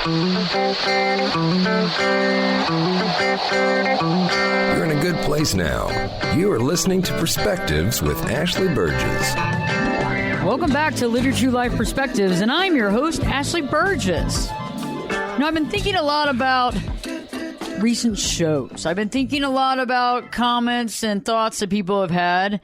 You're in a good place now. You are listening to Perspectives with Ashley Burgess. Welcome back to Live Your True Life Perspectives, and I'm your host, Ashley Burgess. Now, I've been thinking a lot about recent shows. I've been thinking a lot about comments and thoughts that people have had.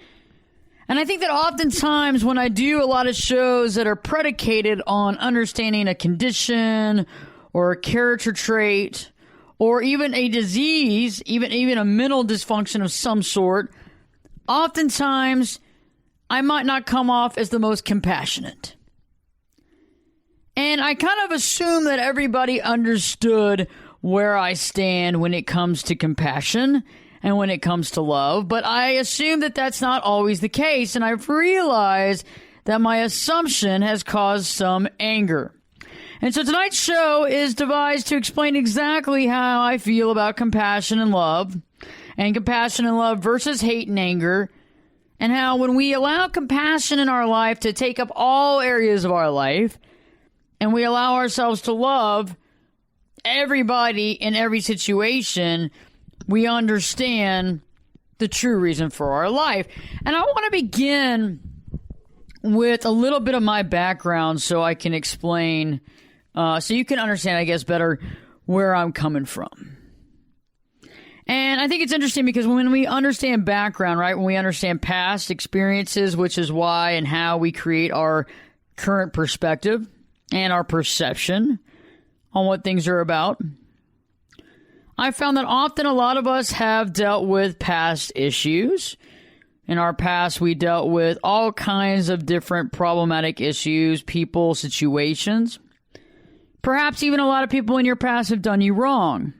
And I think that oftentimes when I do a lot of shows that are predicated on understanding a condition or a character trait or even a disease, even a mental dysfunction of some sort, oftentimes I might not come off as the most compassionate. And I kind of assume that everybody understood where I stand when it comes to compassion and when it comes to love, but I assume that that's not always the case, and I've realized that my assumption has caused some anger. And so tonight's show is devised to explain exactly how I feel about compassion and love versus hate and anger, and how when we allow compassion in our life to take up all areas of our life, and we allow ourselves to love everybody in every situation, we understand the true reason for our life. And I want to begin with a little bit of my background so I can explain, so you can understand, I guess, better where I'm coming from. And I think it's interesting because when we understand background, right, when we understand past experiences, which is why and how we create our current perspective and our perception on what things are about, I found that often a lot of us have dealt with past issues. In our past, we dealt with all kinds of different problematic issues, people, situations. Perhaps even a lot of people in your past have done you wrong.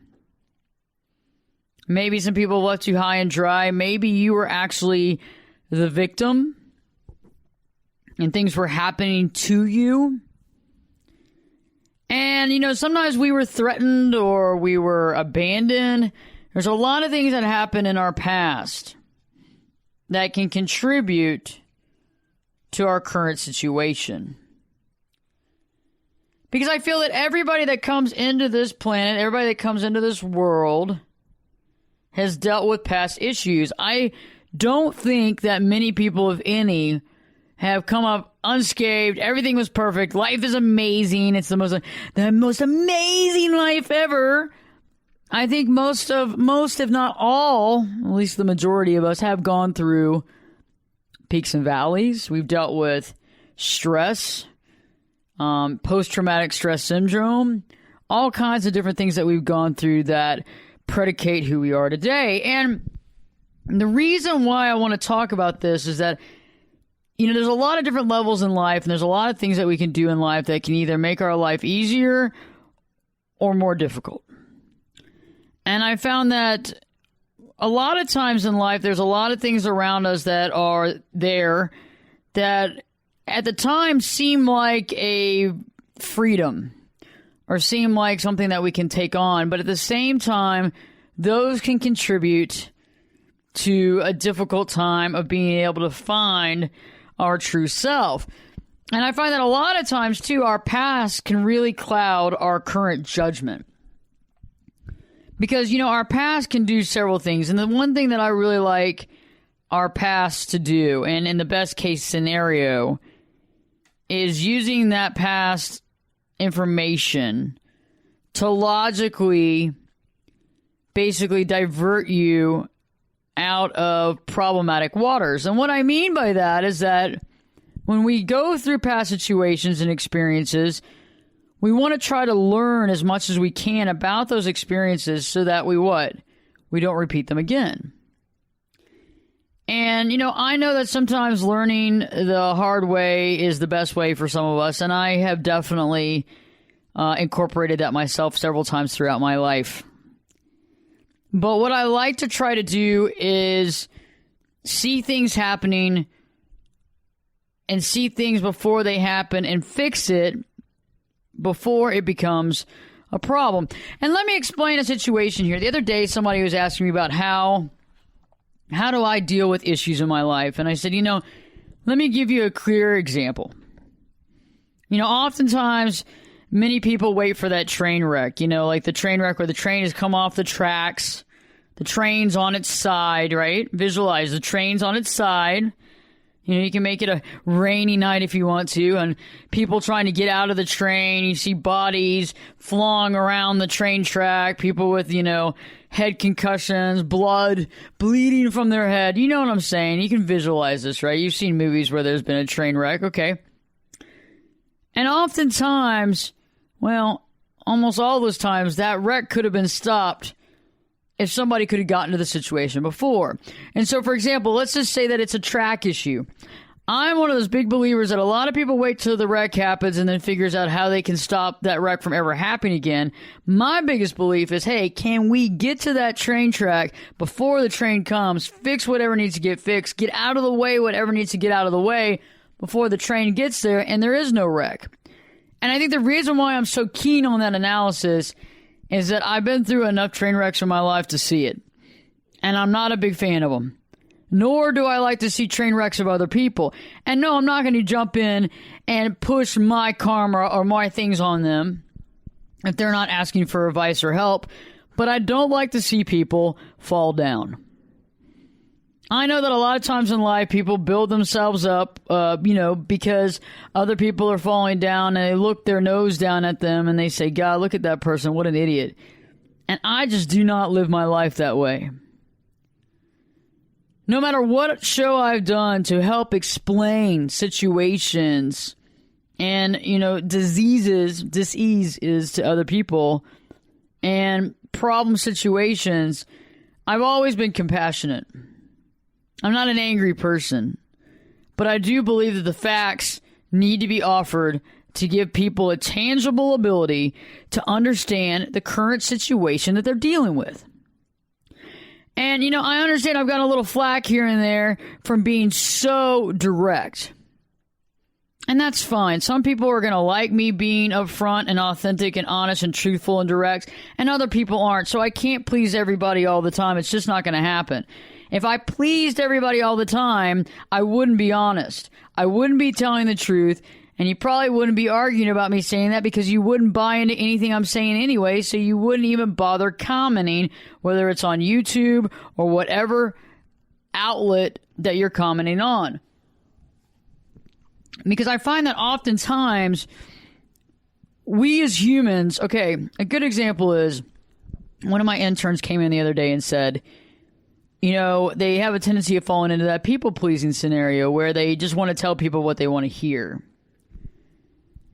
Maybe some people left you high and dry. Maybe you were actually the victim and things were happening to you. And, you know, sometimes we were threatened or we were abandoned. There's a lot of things that happen in our past that can contribute to our current situation. Because I feel that everybody that comes into this planet, everybody that comes into this world has dealt with past issues. I don't think that many people, if any, have come up unscathed. Everything was perfect. Life is amazing. It's the most amazing life ever. I think most, if not all, at least the majority of us, have gone through peaks and valleys. We've dealt with stress, post-traumatic stress syndrome, all kinds of different things that we've gone through that predicate who we are today. And the reason why I want to talk about this is that, you know, there's a lot of different levels in life, and there's a lot of things that we can do in life that can either make our life easier or more difficult. And I found that a lot of times in life, there's a lot of things around us that are there that at the time seem like a freedom or seem like something that we can take on. But at the same time, those can contribute to a difficult time of being able to find our true self. And I find that a lot of times, too, our past can really cloud our current judgment. Because, you know, our past can do several things. And the one thing that I really like our past to do, and in the best case scenario, is using that past information to logically basically divert you out of problematic waters. And what I mean by that is that when we go through past situations and experiences, we want to try to learn as much as we can about those experiences so that we don't repeat them again. And, you know, I know that sometimes learning the hard way is the best way for some of us, and I have definitely incorporated that myself several times throughout my life. But what I like to try to do is see things happening and see things before they happen and fix it before it becomes a problem. And let me explain a situation here. The other day, somebody was asking me about how do I deal with issues in my life? And I said, you know, let me give you a clear example. You know, oftentimes many people wait for that train wreck, like the train wreck where the train has come off the tracks, the train's on its side, right? Visualize the train's on its side. You can make it a rainy night if you want to, and people trying to get out of the train. You see bodies flung around the train track, people with, head concussions, blood bleeding from their head. You know what I'm saying? You can visualize this, right? You've seen movies where there's been a train wreck, okay? And oftentimes, almost all those times, that wreck could have been stopped if somebody could have gotten to the situation before. And so, for example, let's just say that it's a track issue. I'm one of those big believers that a lot of people wait till the wreck happens and then figures out how they can stop that wreck from ever happening again. My biggest belief is, hey, can we get to that train track before the train comes, fix whatever needs to get fixed, get out of the way whatever needs to get out of the way before the train gets there and there is no wreck. And I think the reason why I'm so keen on that analysis is that I've been through enough train wrecks in my life to see it. And I'm not a big fan of them. Nor do I like to see train wrecks of other people. And no, I'm not going to jump in and push my karma or my things on them if they're not asking for advice or help. But I don't like to see people fall down. I know that a lot of times in life, people build themselves up, because other people are falling down and they look their nose down at them and they say, God, look at that person. What an idiot. And I just do not live my life that way. No matter what show I've done to help explain situations and, disease is to other people and problem situations, I've always been compassionate. I'm not an angry person, but I do believe that the facts need to be offered to give people a tangible ability to understand the current situation that they're dealing with. And, I understand I've got a little flack here and there from being so direct. And that's fine. Some people are going to like me being upfront and authentic and honest and truthful and direct, and other people aren't. So I can't please everybody all the time. It's just not going to happen. If I pleased everybody all the time, I wouldn't be honest. I wouldn't be telling the truth, and you probably wouldn't be arguing about me saying that because you wouldn't buy into anything I'm saying anyway, so you wouldn't even bother commenting, whether it's on YouTube or whatever outlet that you're commenting on. Because I find that oftentimes we as humans, okay, a good example is one of my interns came in the other day and said, they have a tendency of falling into that people-pleasing scenario where they just want to tell people what they want to hear.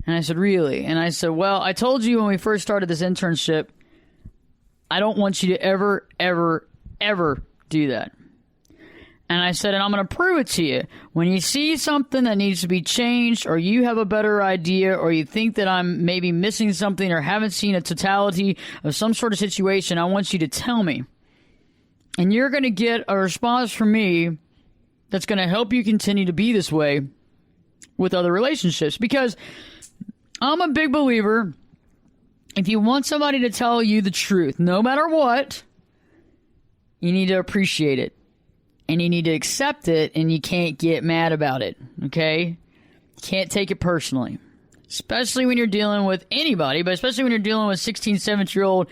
And I said, really? And I said, well, I told you when we first started this internship, I don't want you to ever, ever, ever do that. And I said, and I'm going to prove it to you. When you see something that needs to be changed, or you have a better idea, or you think that I'm maybe missing something or haven't seen a totality of some sort of situation, I want you to tell me. And you're going to get a response from me that's going to help you continue to be this way with other relationships. Because I'm a big believer, if you want somebody to tell you the truth, no matter what, you need to appreciate it. And you need to accept it, and you can't get mad about it, okay? Can't take it personally. Especially when you're dealing with anybody, but especially when you're dealing with 16, 17-year-old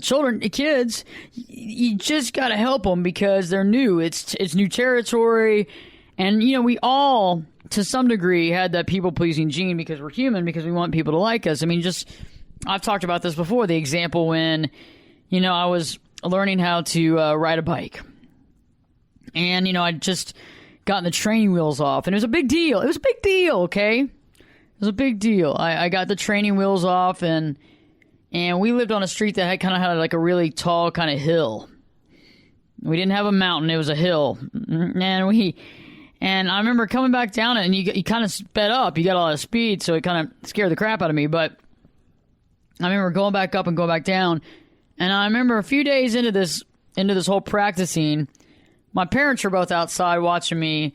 children, kids, you just got to help them because they're new. It's new territory. And, we all, to some degree, had that people-pleasing gene because we're human, because we want people to like us. I mean, I've talked about this before. The example when, I was learning how to ride a bike. And, I just gotten the training wheels off. And it was a big deal. It was a big deal, okay? It was a big deal. I got the training wheels off, and we lived on a street that had like a really tall kind of hill. We didn't have a mountain. It was a hill. And I remember coming back down it, and you kind of sped up. You got a lot of speed, so it kind of scared the crap out of me. But I remember going back up and going back down. And I remember a few days into this whole practicing, my parents were both outside watching me.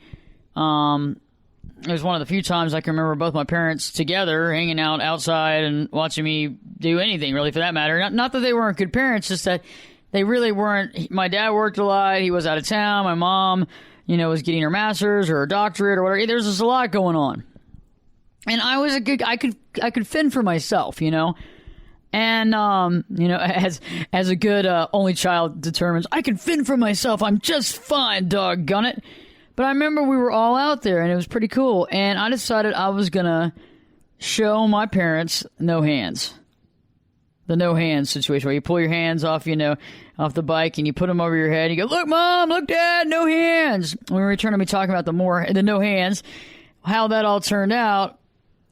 It was one of the few times I can remember both my parents together hanging out outside and watching me do anything, really, for that matter. Not that they weren't good parents, just that they really weren't. My dad worked a lot. He was out of town. My mom, was getting her master's or her doctorate or whatever. There's just a lot going on. And I could fend for myself, you know. And, as a good only child determines, I can fend for myself. I'm just fine, doggone it. But I remember we were all out there, and it was pretty cool. And I decided I was going to show my parents no hands. The no hands situation, where you pull your hands off, off the bike, and you put them over your head. And you go, look, Mom, look, Dad, no hands. When we return to me talking about the no hands, how that all turned out,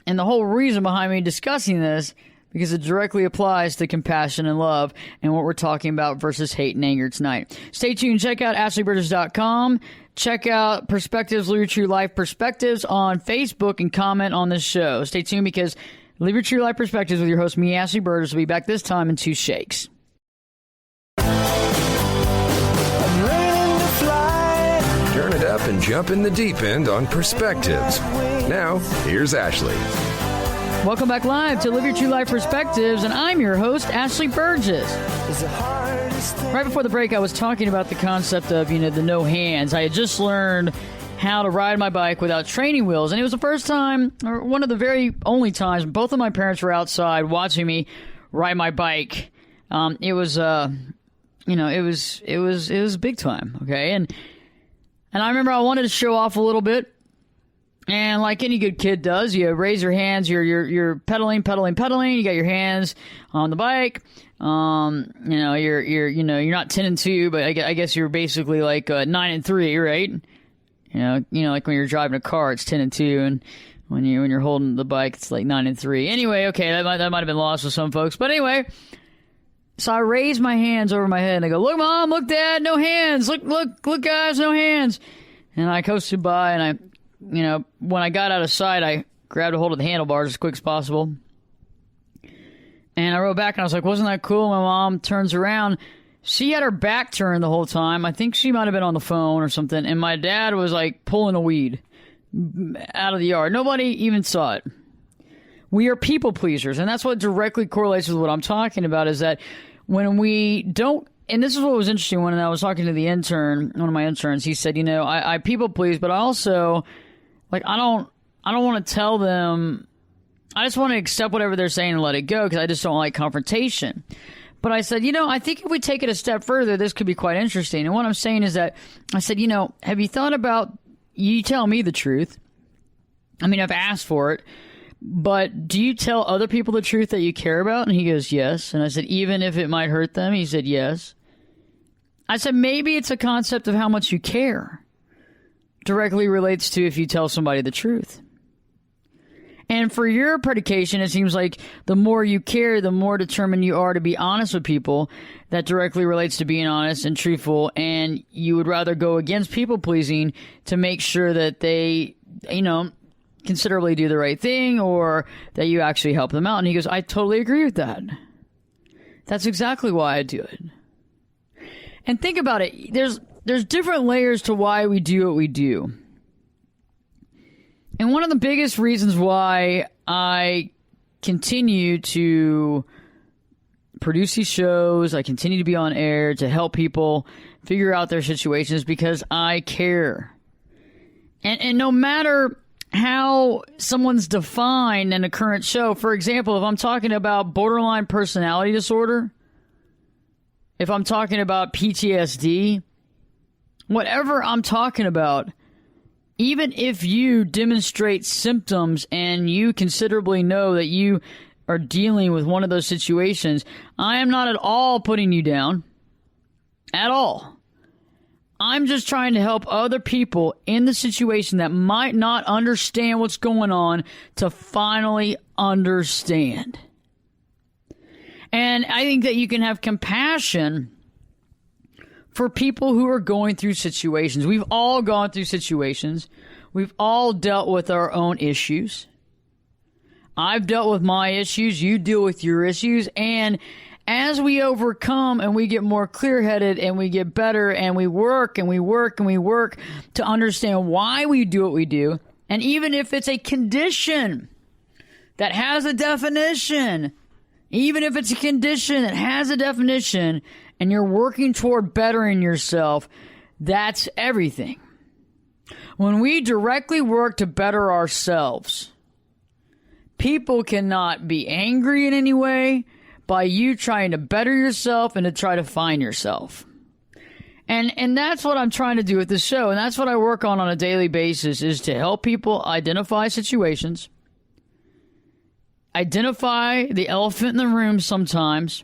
and the whole reason behind me discussing this, because it directly applies to compassion and love and what we're talking about versus hate and anger tonight. Stay tuned. Check out AshleyBurgess.com. Check out Perspectives, Live Your True Life Perspectives on Facebook and comment on this show. Stay tuned, because Live Your True Life Perspectives with your host, me, Ashley Burgess, will be back this time in 2 shakes. Turn it up and jump in the deep end on Perspectives. Now, here's Ashley. Welcome back live to Live Your True Life Perspectives, and I'm your host, Ashley Burgess. Right before the break, I was talking about the concept of, the no hands. I had just learned how to ride my bike without training wheels, and it was the first time, or one of the very only times, both of my parents were outside watching me ride my bike. It was big time, okay? And I remember I wanted to show off a little bit. And like any good kid does, you raise your hands, you're pedaling. You got your hands on the bike. You're not 10 and 2, but I guess you're basically like 9 and 3, right? Like when you're driving a car, it's 10 and 2, and when you're holding the bike, it's like 9 and 3. Anyway, okay, that might have been lost with some folks, but anyway. So I raise my hands over my head and I go, look, Mom, look, Dad, no hands. Look, guys, no hands. And I coasted by, and when I got out of sight, I grabbed a hold of the handlebars as quick as possible. And I rode back, and I was like, wasn't that cool? My mom turns around. She had her back turned the whole time. I think she might have been on the phone or something. And my dad was like pulling a weed out of the yard. Nobody even saw it. We are people pleasers. And that's what directly correlates with what I'm talking about, is that when we don't, and this is what was interesting when I was talking to the intern, one of my interns, he said, I people please, but I also, like, I don't want to tell them, I just want to accept whatever they're saying and let it go, because I just don't like confrontation. But I said, I think if we take it a step further, this could be quite interesting. And what I'm saying is that, I said, have you thought about, you tell me the truth. I mean, I've asked for it. But do you tell other people the truth that you care about? And he goes, yes. And I said, even if it might hurt them? He said, yes. I said, maybe it's a concept of how much you care. Directly relates to if you tell somebody the truth. And for your predication, it seems like the more you care, the more determined you are to be honest with people. That directly relates to being honest and truthful. And you would rather go against people pleasing to make sure that they, considerably do the right thing, or that you actually help them out. And he goes, I totally agree with that. That's exactly why I do it. And think about it. There's different layers to why we do what we do. And one of the biggest reasons why I continue to produce these shows, I continue to be on air to help people figure out their situations, because I care. And no matter how someone's defined in a current show, for example, if I'm talking about borderline personality disorder, if I'm talking about PTSD, whatever I'm talking about, even if you demonstrate symptoms and you considerably know that you are dealing with one of those situations, I am not at all putting you down. At all. I'm just trying to help other people in the situation that might not understand what's going on to finally understand. And I think that you can have compassion for people who are going through situations. We've all gone through situations. We've all dealt with our own issues. I've dealt with my issues. You deal with your issues. And as we overcome and we get more clear-headed and we get better and we work and we work and we work to understand why we do what we do, and even if it's a condition that has a definition, even if it's a condition that has a definition and you're working toward bettering yourself, that's everything. When we directly work to better ourselves, people cannot be angry in any way by you trying to better yourself and to try to find yourself. And that's what I'm trying to do with this show. And that's what I work on a daily basis, is to help people identify situations, identify the elephant in the room sometimes,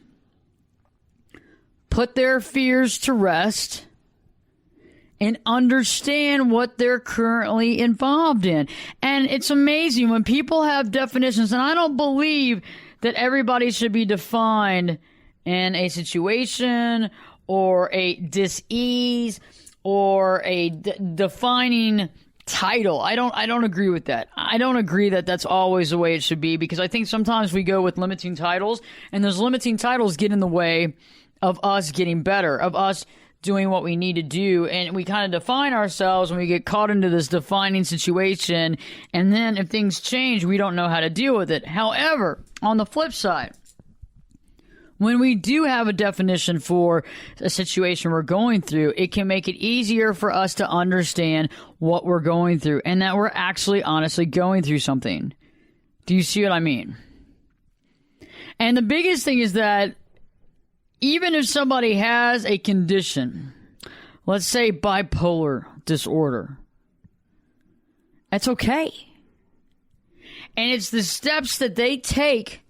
put their fears to rest, and understand what they're currently involved in. And it's amazing when people have definitions, and I don't believe that everybody should be defined in a situation or a dis-ease or a defining title. I don't agree with that. I don't agree that that's always the way it should be, because I think sometimes we go with limiting titles, and those limiting titles get in the way of us getting better, of us doing what we need to do, and we kind of define ourselves when we get caught into this defining situation, and then if things change, we don't know how to deal with it. However, on the flip side, when we do have a definition for a situation we're going through, it can make it easier for us to understand what we're going through and that we're actually honestly going through something. Do you see what I mean? And the biggest thing is that even if somebody has a condition, let's say bipolar disorder, that's okay. And it's the steps that they take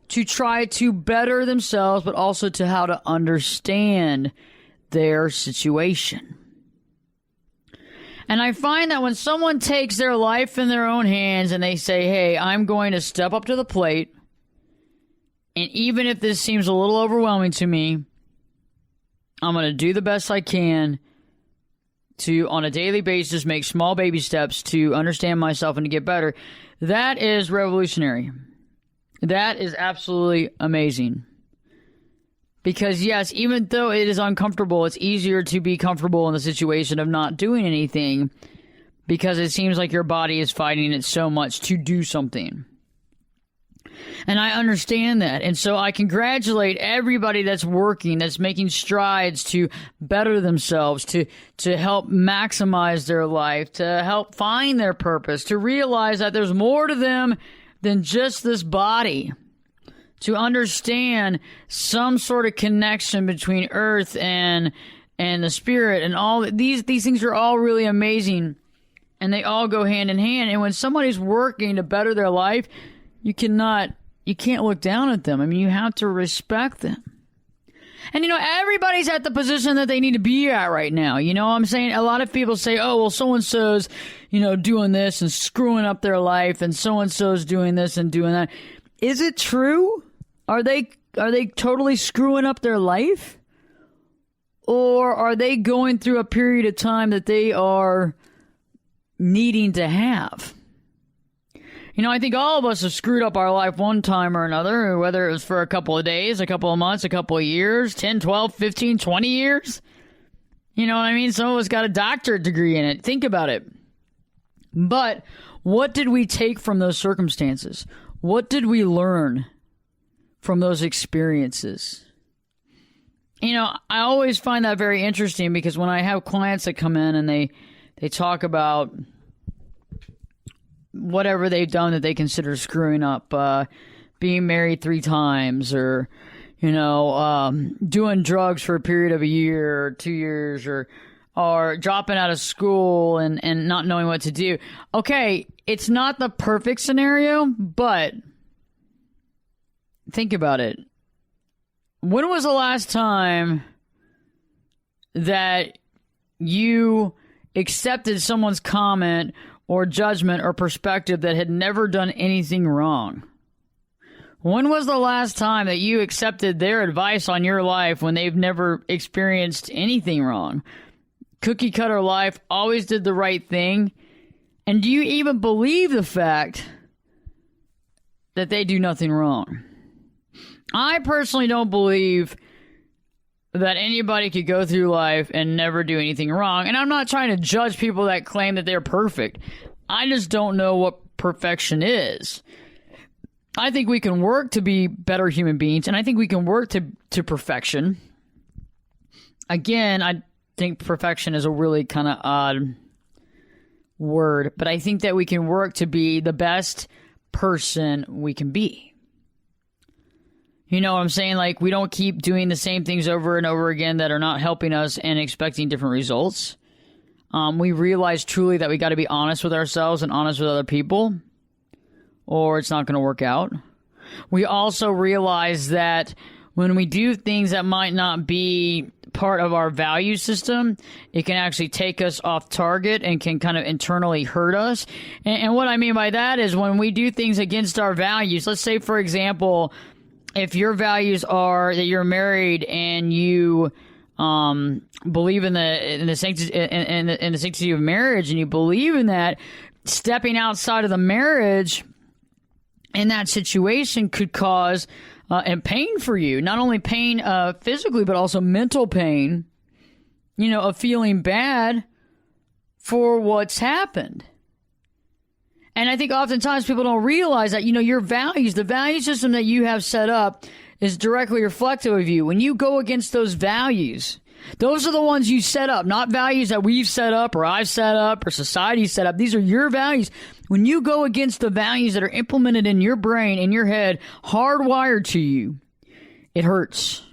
to try to better themselves, but also to how to understand their situation. And I find that when someone takes their life in their own hands and they say, hey, I'm going to step up to the plate, and even if this seems a little overwhelming to me, I'm going to do the best I can to, on a daily basis, make small baby steps to understand myself and to get better. That is revolutionary. That is absolutely amazing. Because yes, even though it is uncomfortable, it's easier to be comfortable in the situation of not doing anything, because it seems like your body is fighting it so much to do something. And I understand that. And so I congratulate everybody that's working, that's making strides to better themselves, to help maximize their life, to help find their purpose, to realize that there's more to them than just this body, to understand some sort of connection between earth and the spirit, and all these things are all really amazing, and they all go hand in hand. And when somebody's working to better their life, you can't look down at them. I mean, you have to respect them. And, everybody's at the position that they need to be at right now. You know what I'm saying? A lot of people say, oh, well, so-and-so's, doing this and screwing up their life, and so-and-so's doing this and doing that. Is it true? Are they totally screwing up their life? Or are they going through a period of time that they are needing to have? I think all of us have screwed up our life one time or another, whether it was for a couple of days, a couple of months, a couple of years, 10, 12, 15, 20 years. You know what I mean? Some of us got a doctorate degree in it. Think about it. But what did we take from those circumstances? What did we learn from those experiences? I always find that very interesting, because when I have clients that come in and they talk about whatever they've done that they consider screwing up, being married 3 times, or, doing drugs for a period of a year or 2 years, or dropping out of school and not knowing what to do. Okay, it's not the perfect scenario, but think about it. When was the last time that you accepted someone's comment or judgment or perspective that had never done anything wrong? When was the last time that you accepted their advice on your life when they've never experienced anything wrong? Cookie cutter life, always did the right thing. And do you even believe the fact that they do nothing wrong? I personally don't believe that anybody could go through life and never do anything wrong. And I'm not trying to judge people that claim that they're perfect. I just don't know what perfection is. I think we can work to be better human beings, and I think we can work to perfection. Again, I think perfection is a really kind of odd word, but I think that we can work to be the best person we can be. You know what I'm saying? Like, we don't keep doing the same things over and over again that are not helping us and expecting different results. We realize truly that we got to be honest with ourselves and honest with other people, or it's not going to work out. We also realize that when we do things that might not be part of our value system, it can actually take us off target and can kind of internally hurt us. And what I mean by that is when we do things against our values, let's say, for example, if your values are that you're married and you believe in the sanctity of marriage, and you believe in that, stepping outside of the marriage in that situation could cause and pain for you. Not only pain physically, but also mental pain, you know, of feeling bad for what's happened. And I think oftentimes people don't realize that, you know, your values, the value system that you have set up is directly reflective of you. When you go against those values, those are the ones you set up, not values that we've set up or I've set up or society's set up. These are your values. When you go against the values that are implemented in your brain, in your head, hardwired to you, it hurts.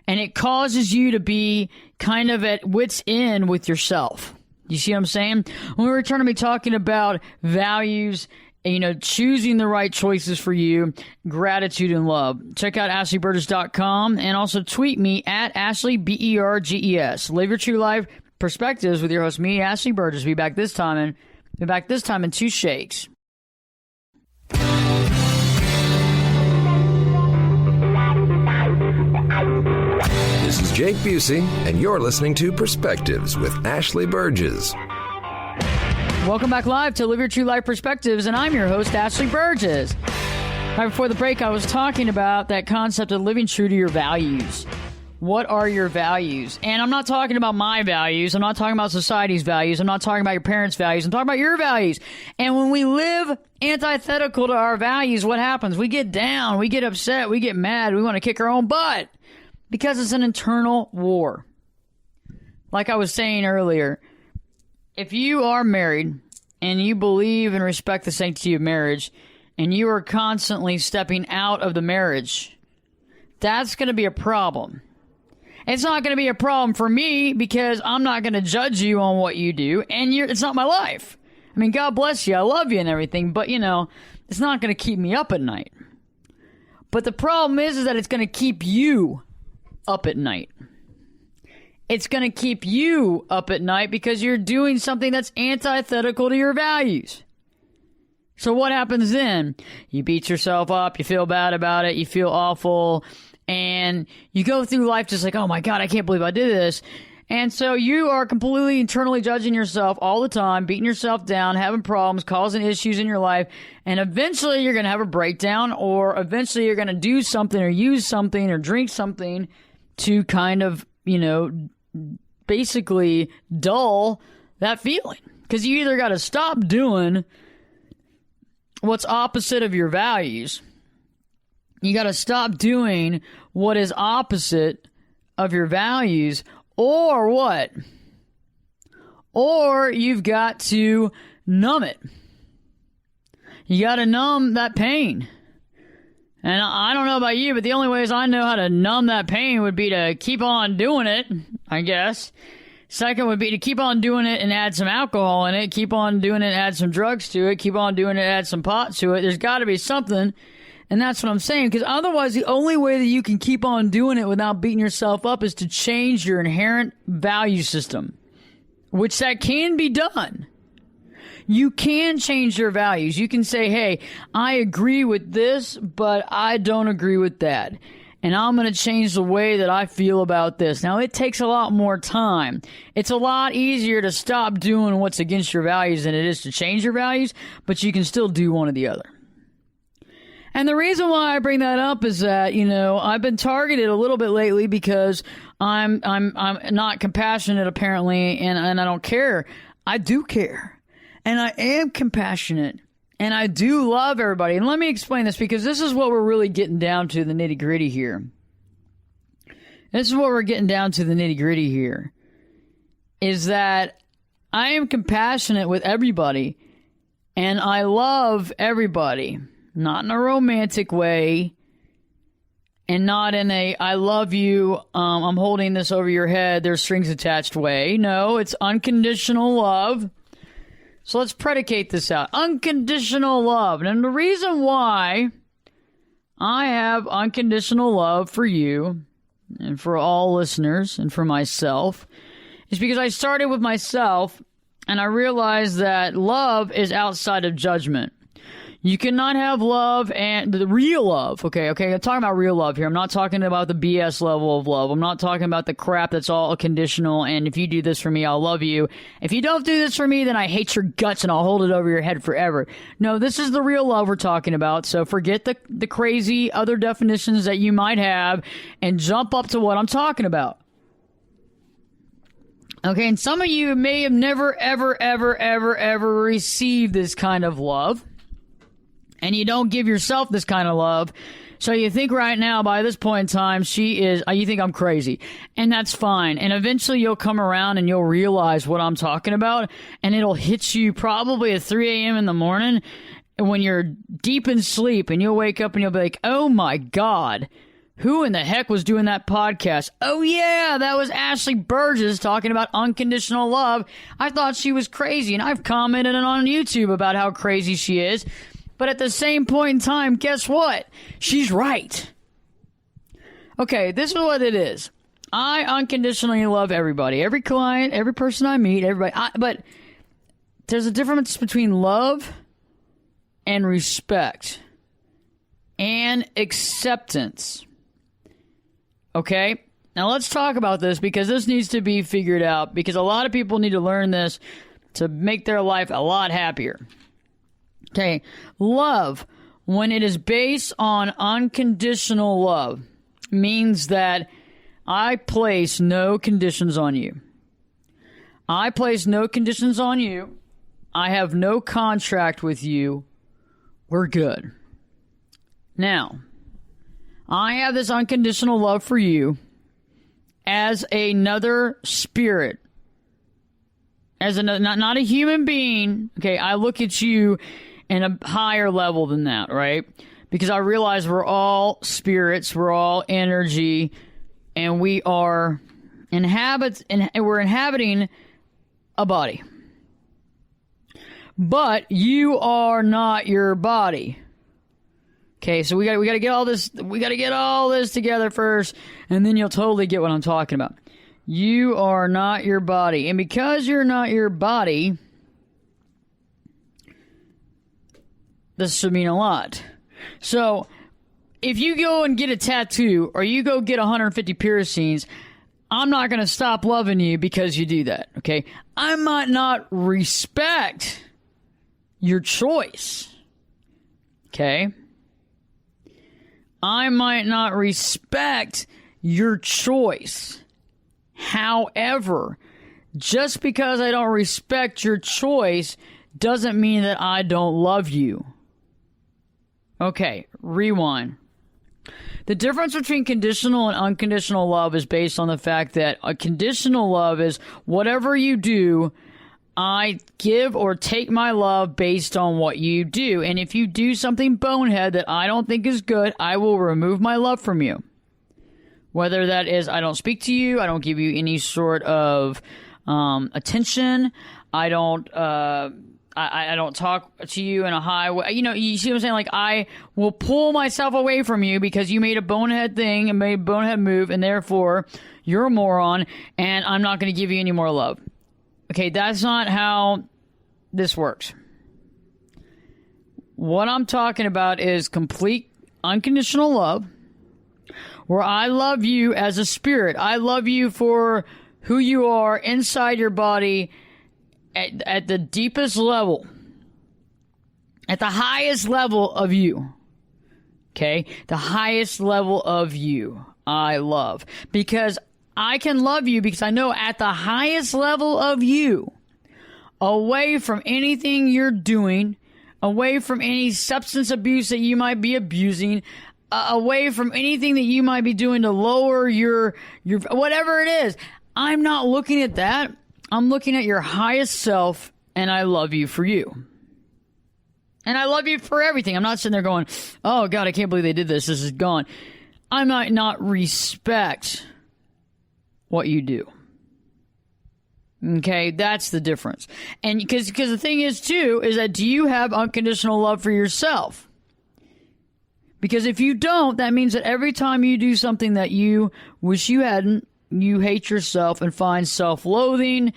And it causes you to be kind of at wit's end with yourself. You see what I'm saying? When we're going to be talking about values, you know, choosing the right choices for you, gratitude and love. Check out AshleyBurgess.com and also tweet me at Ashley, BERGES. Live your true life perspectives with your host, me, Ashley Burgess. Be back this time in 2 shakes. This is Jake Busey, and you're listening to Perspectives with Ashley Burgess. Welcome back live to Live Your True Life Perspectives, and I'm your host, Ashley Burgess. Right before the break, I was talking about that concept of living true to your values. What are your values? And I'm not talking about my values. I'm not talking about society's values. I'm not talking about your parents' values. I'm talking about your values. And when we live antithetical to our values, what happens? We get down, we get upset, we get mad, we want to kick our own butt because it's an internal war. Like I was saying earlier, if you are married and you believe and respect the sanctity of marriage and you are constantly stepping out of the marriage, that's going to be a problem. It's not going to be a problem for me because I'm not going to judge you on what you do, and it's not my life. I mean, God bless you. I love you and everything, but, you know, it's not going to keep me up at night. But the problem is that it's going to keep you up at night. It's going to keep you up at night because you're doing something that's antithetical to your values. So what happens then? You beat yourself up, you feel bad about it, you feel awful, and you go through life just like, oh my God, I can't believe I did this. And so you are completely internally judging yourself all the time, beating yourself down, having problems, causing issues in your life, and eventually you're going to have a breakdown, or eventually you're going to do something or use something or drink something to kind of, you know, basically dull that feeling. Because you either got to stop doing what's opposite of your values. You got to stop doing what is opposite of your values, or what? Or you've got to numb it. You got to numb that pain. And I don't know about you, but the only ways I know how to numb that pain would be to keep on doing it, I guess. Second would be to keep on doing it and add some alcohol in it. Keep on doing it and add some drugs to it. Keep on doing it and add some pot to it. There's got to be something. And that's what I'm saying. Because otherwise, the only way that you can keep on doing it without beating yourself up is to change your inherent value system. Which that can be done. You can change your values. You can say, hey, I agree with this, but I don't agree with that. And I'm going to change the way that I feel about this. Now, it takes a lot more time. It's a lot easier to stop doing what's against your values than it is to change your values, but you can still do one or the other. And the reason why I bring that up is that, you know, I've been targeted a little bit lately because I'm not compassionate, apparently, and I don't care. I do care. And I am compassionate. And I do love everybody. And let me explain this, because this is what we're really getting down to, the nitty gritty here. This is what we're getting down to, the nitty gritty here. Is that I am compassionate with everybody. And I love everybody, not in a romantic way, and not in a I love you, I'm holding this over your head, there's strings attached way. No, it's unconditional love. So let's predicate this out. Unconditional love. And the reason why I have unconditional love for you and for all listeners and for myself is because I started with myself and I realized that love is outside of judgment. You cannot have love and the real love. Okay, I'm talking about real love here. I'm not talking about the BS level of love. I'm not talking about the crap that's all conditional and if you do this for me, I'll love you. If you don't do this for me, then I hate your guts and I'll hold it over your head forever. No, this is the real love we're talking about. So forget the crazy other definitions that you might have and jump up to what I'm talking about. Okay, and some of you may have never, ever received this kind of love. And you don't give yourself this kind of love. So you think right now, by this point in time, you think I'm crazy. And that's fine. And eventually you'll come around and you'll realize what I'm talking about. And it'll hit you probably at 3 a.m. in the morning when you're deep in sleep. And you'll wake up and you'll be like, oh my God, who in the heck was doing that podcast? Oh yeah, that was Ashley Burgess talking about unconditional love. I thought she was crazy. And I've commented on YouTube about how crazy she is. But at the same point in time, guess what? She's right. Okay, this is what it is. I unconditionally love everybody. Every client, every person I meet, everybody. But there's a difference between love and respect and acceptance. Okay? Now let's talk about this because this needs to be figured out because a lot of people need to learn this to make their life a lot happier. Okay, love, when it is based on unconditional love, means that I place no conditions on you. I place no conditions on you. I have no contract with you. We're good. Now, I have this unconditional love for you as another spirit. As another, not a human being. Okay, I look at you in a higher level than that, right? Because I realize we're all spirits, we're all energy, and we are we're inhabiting a body. But you are not your body. Okay, so we got to get all this together first, and then you'll totally get what I'm talking about. You are not your body, and because you're not your body, this should mean a lot. So, if you go and get a tattoo, or you go get 150 piercings, I'm not going to stop loving you because you do that, okay? I might not respect your choice, okay? I might not respect your choice. However, just because I don't respect your choice doesn't mean that I don't love you. Okay, rewind. The difference between conditional and unconditional love is based on the fact that a conditional love is whatever you do, I give or take my love based on what you do. And if you do something bonehead that I don't think is good, I will remove my love from you. Whether that is I don't speak to you, I don't give you any sort of attention, I don't talk to you in a high way. You know, you see what I'm saying? Like, I will pull myself away from you because you made a bonehead thing and made a bonehead move, and therefore you're a moron, and I'm not going to give you any more love. Okay, that's not how this works. What I'm talking about is complete unconditional love, where I love you as a spirit. I love you for who you are inside your body at the deepest level, at the highest level of you. Okay? The highest level of you I love. Because I can love you because I know at the highest level of you, away from anything you're doing, away from any substance abuse that you might be abusing, away from anything that you might be doing to lower your whatever it is. I'm not looking at that. I'm looking at your highest self, and I love you for you. And I love you for everything. I'm not sitting there going, oh, God, I can't believe they did this. This is gone. I might not respect what you do. Okay, that's the difference. And because the thing is, too, is that do you have unconditional love for yourself? Because if you don't, that means that every time you do something that you wish you hadn't, you hate yourself and find self-loathing,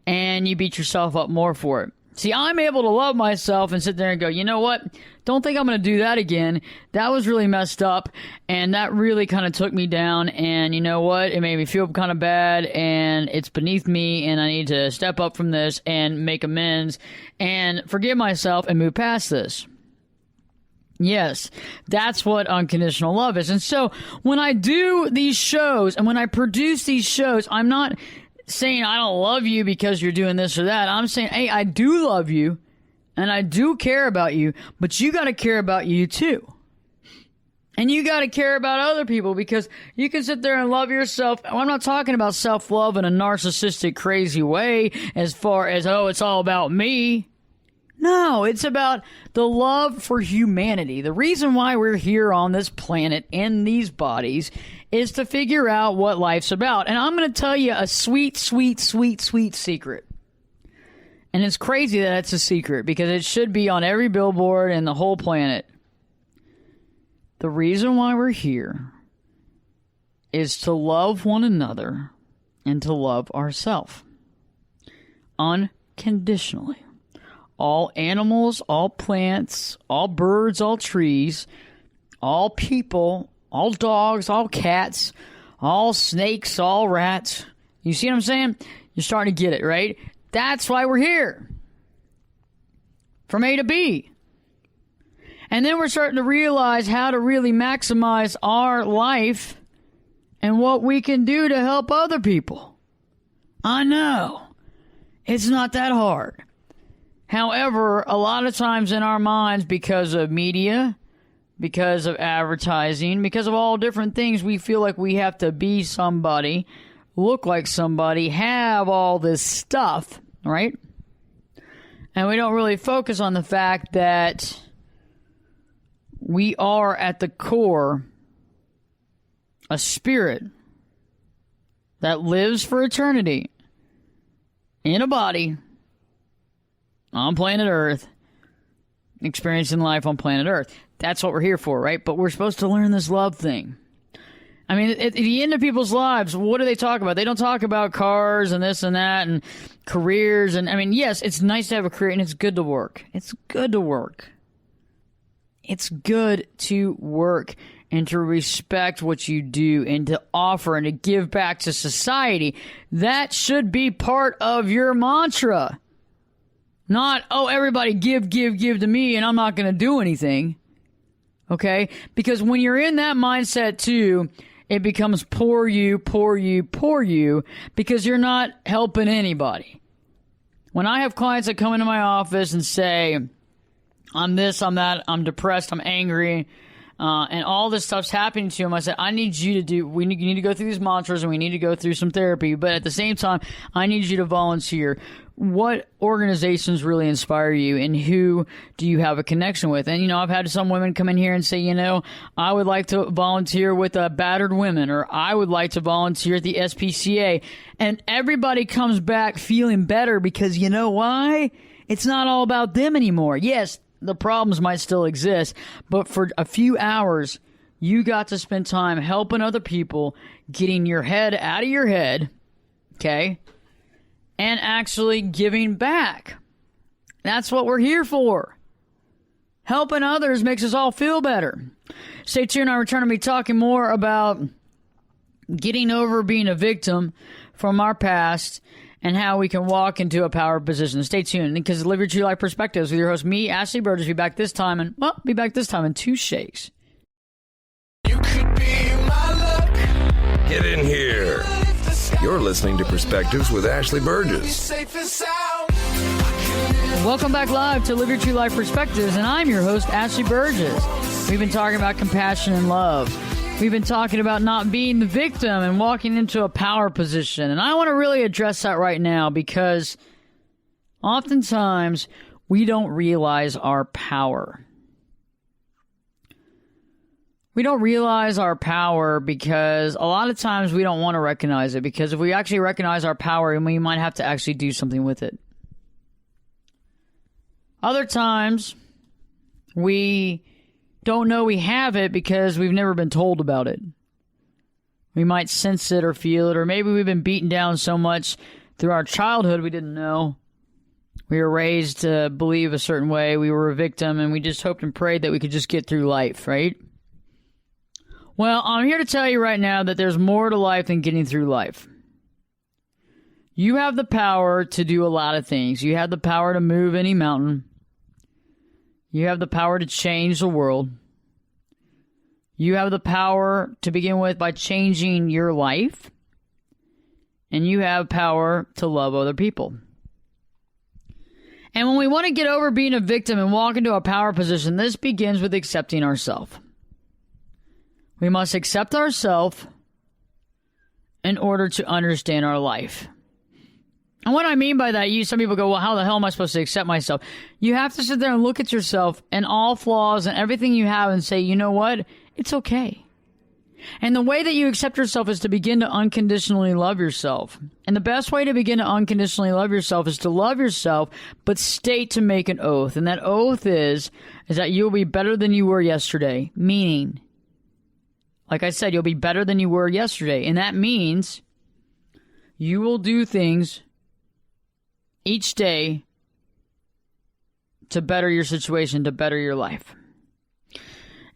and you beat yourself up more for it. See, I'm able to love myself and sit there and go, you know what? Don't think I'm going to do that again. That was really messed up, and that really kind of took me down, and you know what? It made me feel kind of bad, and it's beneath me, and I need to step up from this and make amends and forgive myself and move past this. Yes, that's what unconditional love is. And so when I do these shows and when I produce these shows, I'm not saying I don't love you because you're doing this or that. I'm saying, hey, I do love you and I do care about you, but you got to care about you too. And you got to care about other people, because you can sit there and love yourself. I'm not talking about self-love in a narcissistic, crazy way as far as, oh, it's all about me. No, it's about the love for humanity. The reason why we're here on this planet in these bodies is to figure out what life's about. And I'm going to tell you a sweet, sweet, sweet, sweet secret. And it's crazy that it's a secret, because it should be on every billboard in the whole planet. The reason why we're here is to love one another and to love ourselves unconditionally. All animals, all plants, all birds, all trees, all people, all dogs, all cats, all snakes, all rats. You see what I'm saying? You're starting to get it, right? That's why we're here. From A to B. And then we're starting to realize how to really maximize our life and what we can do to help other people. I know. It's not that hard. However, a lot of times in our minds, because of media, because of advertising, because of all different things, we feel like we have to be somebody, look like somebody, have all this stuff, right? And we don't really focus on the fact that we are at the core a spirit that lives for eternity in a body on planet Earth, experiencing life on planet Earth. That's what we're here for, right? But we're supposed to learn this love thing. I mean, at the end of people's lives, what do they talk about? They don't talk about cars and this and that and careers. And I mean, yes, it's nice to have a career and it's good to work. It's good to work. It's good to work and to respect what you do and to offer and to give back to society. That should be part of your mantra. Not, oh, everybody give to me and I'm not going to do anything. Okay? Because when you're in that mindset too, it becomes poor you, because you're not helping anybody. When I have clients that come into my office and say, I'm this, I'm that, I'm depressed, I'm angry, and all this stuff's happening to them, I said, I need you to you need to go through these mantras and we need to go through some therapy, but at the same time, I need you to volunteer. What organizations really inspire you and who do you have a connection with? And, I've had some women come in here and say, I would like to volunteer with battered women, or I would like to volunteer at the SPCA. And everybody comes back feeling better because you know why? It's not all about them anymore. Yes, the problems might still exist, but for a few hours, you got to spend time helping other people, getting your head out of your head, okay? And actually giving back. That's what we're here for. Helping others makes us all feel better. Stay tuned. I return to be talking more about getting over being a victim from our past and how we can walk into a power position. Stay tuned, because Live Your True Life Perspectives with your host, me, Ashley Burgess. Be back this time in 2 shakes. You could be my luck. Get in here. You're listening to Perspectives with Ashley Burgess. Welcome back live to Live Your True Life Perspectives, and I'm your host, Ashley Burgess. We've been talking about compassion and love. We've been talking about not being the victim and walking into a power position. And I want to really address that right now, because oftentimes we don't realize our power. We don't realize our power because a lot of times we don't want to recognize it, because if we actually recognize our power, we might have to actually do something with it. Other times, we don't know we have it because we've never been told about it. We might sense it or feel it, or maybe we've been beaten down so much through our childhood we didn't know. We were raised to believe a certain way. We were a victim, and we just hoped and prayed that we could just get through life, right? Well, I'm here to tell you right now that there's more to life than getting through life. You have the power to do a lot of things. You have the power to move any mountain. You have the power to change the world. You have the power to begin with by changing your life. And you have power to love other people. And when we want to get over being a victim and walk into a power position, this begins with accepting ourselves. We must accept ourselves in order to understand our life. And what I mean by that, some people go, well, how the hell am I supposed to accept myself? You have to sit there and look at yourself and all flaws and everything you have and say, you know what? It's okay. And the way that you accept yourself is to begin to unconditionally love yourself. And the best way to begin to unconditionally love yourself is to love yourself, but state to make an oath. And that oath is that you'll be better than you were yesterday. Meaning, like I said, you'll be better than you were yesterday. And that means you will do things each day to better your situation, to better your life.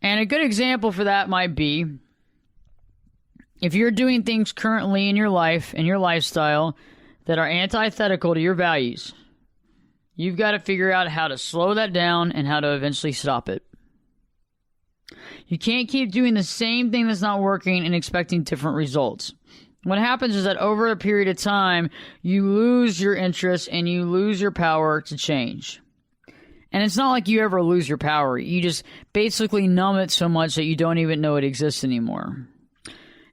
And a good example for that might be if you're doing things currently in your life and your lifestyle that are antithetical to your values, you've got to figure out how to slow that down and how to eventually stop it. You can't keep doing the same thing that's not working and expecting different results. What happens is that over a period of time, you lose your interest and you lose your power to change. And it's not like you ever lose your power. You just basically numb it so much that you don't even know it exists anymore.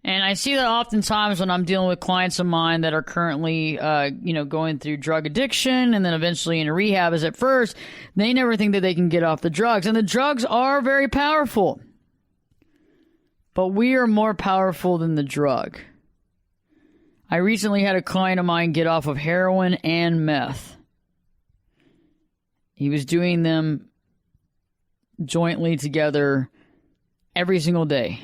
And I see that oftentimes when I'm dealing with clients of mine that are currently, going through drug addiction and then eventually in rehab, is at first, they never think that they can get off the drugs. And the drugs are very powerful. But we are more powerful than the drug. I recently had a client of mine get off of heroin and meth. He was doing them jointly together every single day.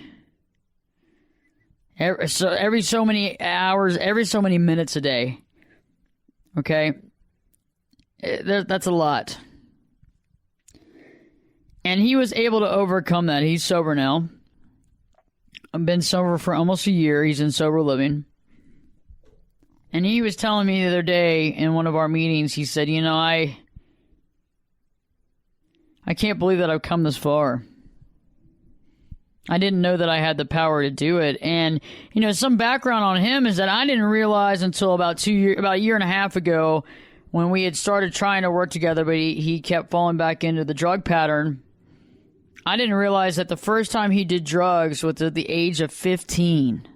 Every so many hours, every so many minutes a day. Okay? That's a lot. And he was able to overcome that. He's sober now. I've been sober for almost a year. He's in sober living. And he was telling me the other day in one of our meetings, he said, I can't believe that I've come this far. I didn't know that I had the power to do it. And, some background on him is that I didn't realize until about a year and a half ago when we had started trying to work together, but he kept falling back into the drug pattern. I didn't realize that the first time he did drugs was at the age of 15.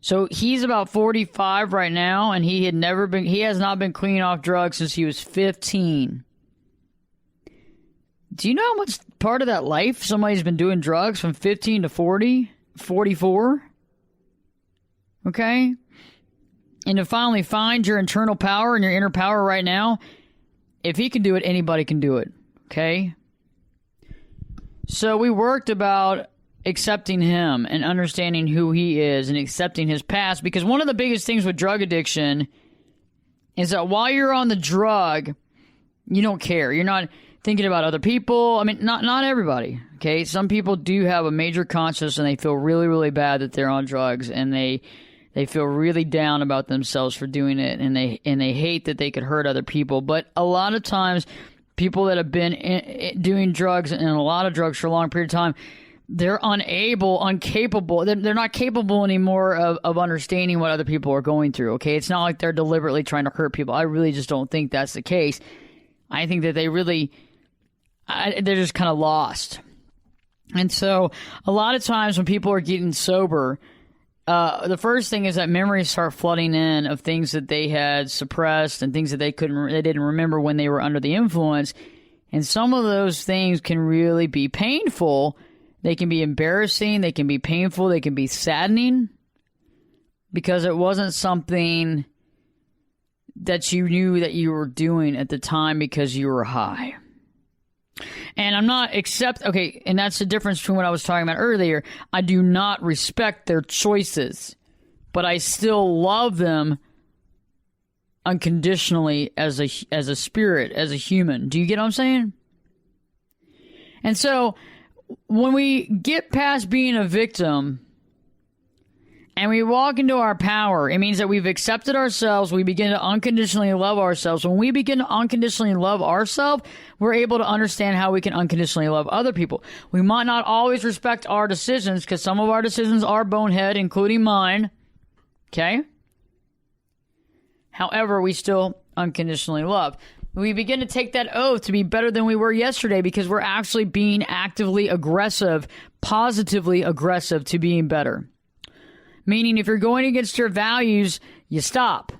So he's about 45 right now, and he has not been clean off drugs since he was 15. Do you know how much part of that life somebody's been doing drugs from 15 to 40, 44? Okay? And to finally find your internal power and your inner power right now, if he can do it, anybody can do it. Okay? So we worked about accepting him and understanding who he is and accepting his past, because one of the biggest things with drug addiction is that while you're on the drug, you don't care. You're not thinking about other people. I mean, not everybody, okay? Some people do have a major conscience and they feel really, really bad that they're on drugs, and they feel really down about themselves for doing it, and they hate that they could hurt other people. But a lot of times, people that have been doing drugs and a lot of drugs for a long period of time, they're incapable. They're not capable anymore of understanding what other people are going through, okay? It's not like they're deliberately trying to hurt people. I really just don't think that's the case. I think that they're just kind of lost. And so a lot of times when people are getting sober, the first thing is that memories start flooding in of things that they had suppressed and things that they didn't remember when they were under the influence. And some of those things can really be painful. They can be embarrassing. They can be painful. They can be saddening because it wasn't something that you knew that you were doing at the time because you were high. And I'm not okay, and that's the difference between what I was talking about earlier. I do not respect their choices, but I still love them unconditionally as a spirit, as a human. Do you get what I'm saying? And so when we get past being a victim and we walk into our power, it means that we've accepted ourselves. We begin to unconditionally love ourselves. When we begin to unconditionally love ourselves, we're able to understand how we can unconditionally love other people. We might not always respect our decisions because some of our decisions are bonehead, including mine. Okay? However, we still unconditionally love. We begin to take that oath to be better than we were yesterday because we're actually being actively aggressive, positively aggressive to being better. Meaning if you're going against your values, you stop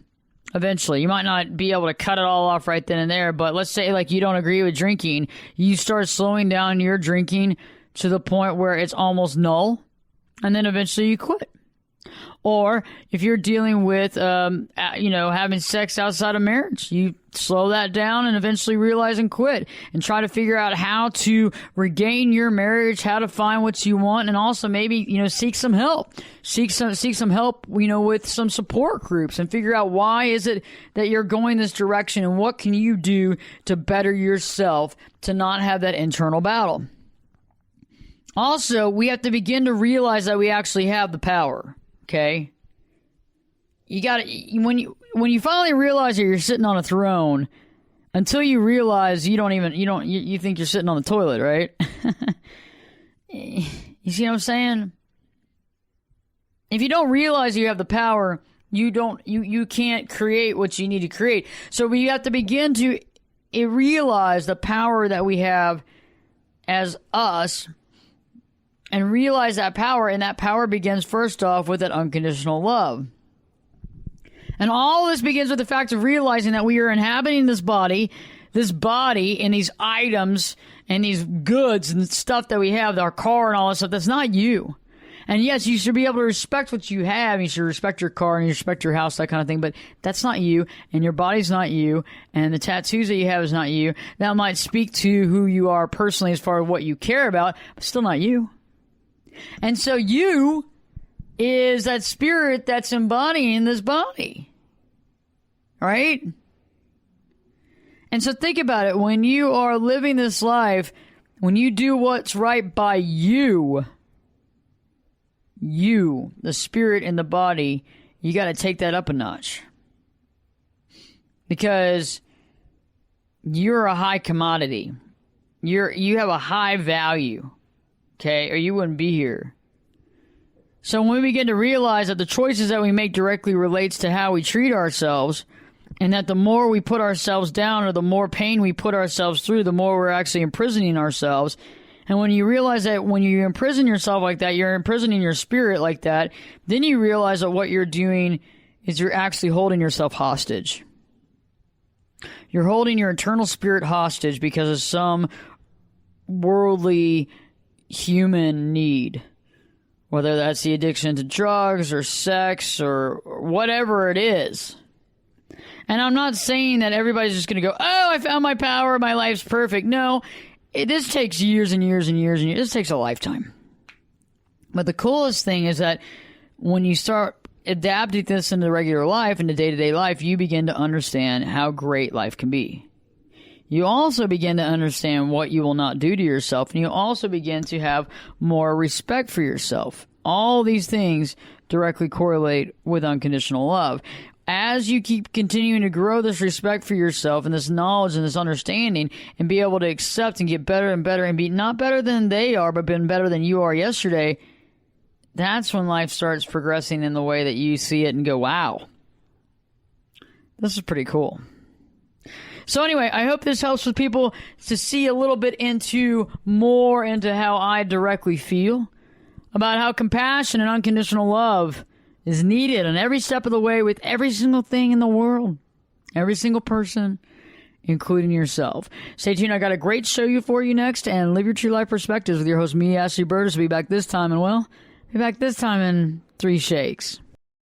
eventually. You might not be able to cut it all off right then and there, but let's say like you don't agree with drinking. You start slowing down your drinking to the point where it's almost null, and then eventually you quit. Or if you're dealing with, having sex outside of marriage, you slow that down and eventually realize and quit and try to figure out how to regain your marriage, how to find what you want, and also maybe, seek some help. Seek some help, with some support groups and figure out why is it that you're going this direction and what can you do to better yourself to not have that internal battle. Also, we have to begin to realize that we actually have the power. Okay, you got to when you finally realize that you're sitting on a throne, until you realize you think you're sitting on the toilet, right? You see what I'm saying? If you don't realize you have the power, you can't create what you need to create. So we have to begin to realize the power that we have as us. And realize that power, and that power begins first off with that unconditional love. And all this begins with the fact of realizing that we are inhabiting this body and these items and these goods and stuff that we have, our car and all this stuff, that's not you. And yes, you should be able to respect what you have. You should respect your car and you respect your house, that kind of thing. But that's not you, and your body's not you, and the tattoos that you have is not you. That might speak to who you are personally as far as what you care about, but still not you. And so you is that spirit that's embodying this body. Right? And so think about it. When you are living this life, when you do what's right by you, the spirit in the body, you got to take that up a notch. Because you're a high commodity. You have a high value. Okay, or you wouldn't be here. So when we begin to realize that the choices that we make directly relates to how we treat ourselves, and that the more we put ourselves down or the more pain we put ourselves through, the more we're actually imprisoning ourselves. And when you realize that when you imprison yourself like that, you're imprisoning your spirit like that, then you realize that what you're doing is you're actually holding yourself hostage. You're holding your eternal spirit hostage because of some worldly human need, whether that's the addiction to drugs or sex or whatever it is. And I'm not saying that everybody's just going to go, oh, I found my power, my life's perfect. No, this takes years and years and years and years. This takes a lifetime. But the coolest thing is that when you start adapting this into regular life, into day-to-day life, you begin to understand how great life can be. You also begin to understand what you will not do to yourself, and you also begin to have more respect for yourself. All these things directly correlate with unconditional love. As you keep continuing to grow this respect for yourself and this knowledge and this understanding and be able to accept and get better and better and be not better than they are, but been better than you are yesterday, that's when life starts progressing in the way that you see it and go, wow, this is pretty cool. So anyway, I hope this helps with people to see a little bit more into how I directly feel about how compassion and unconditional love is needed on every step of the way with every single thing in the world. Every single person, including yourself. Stay tuned. I got a great show for you next, and Live Your True Life Perspectives with your host, me, Ashley Burgess. Be back this time, and well, be back this time in 3 shakes.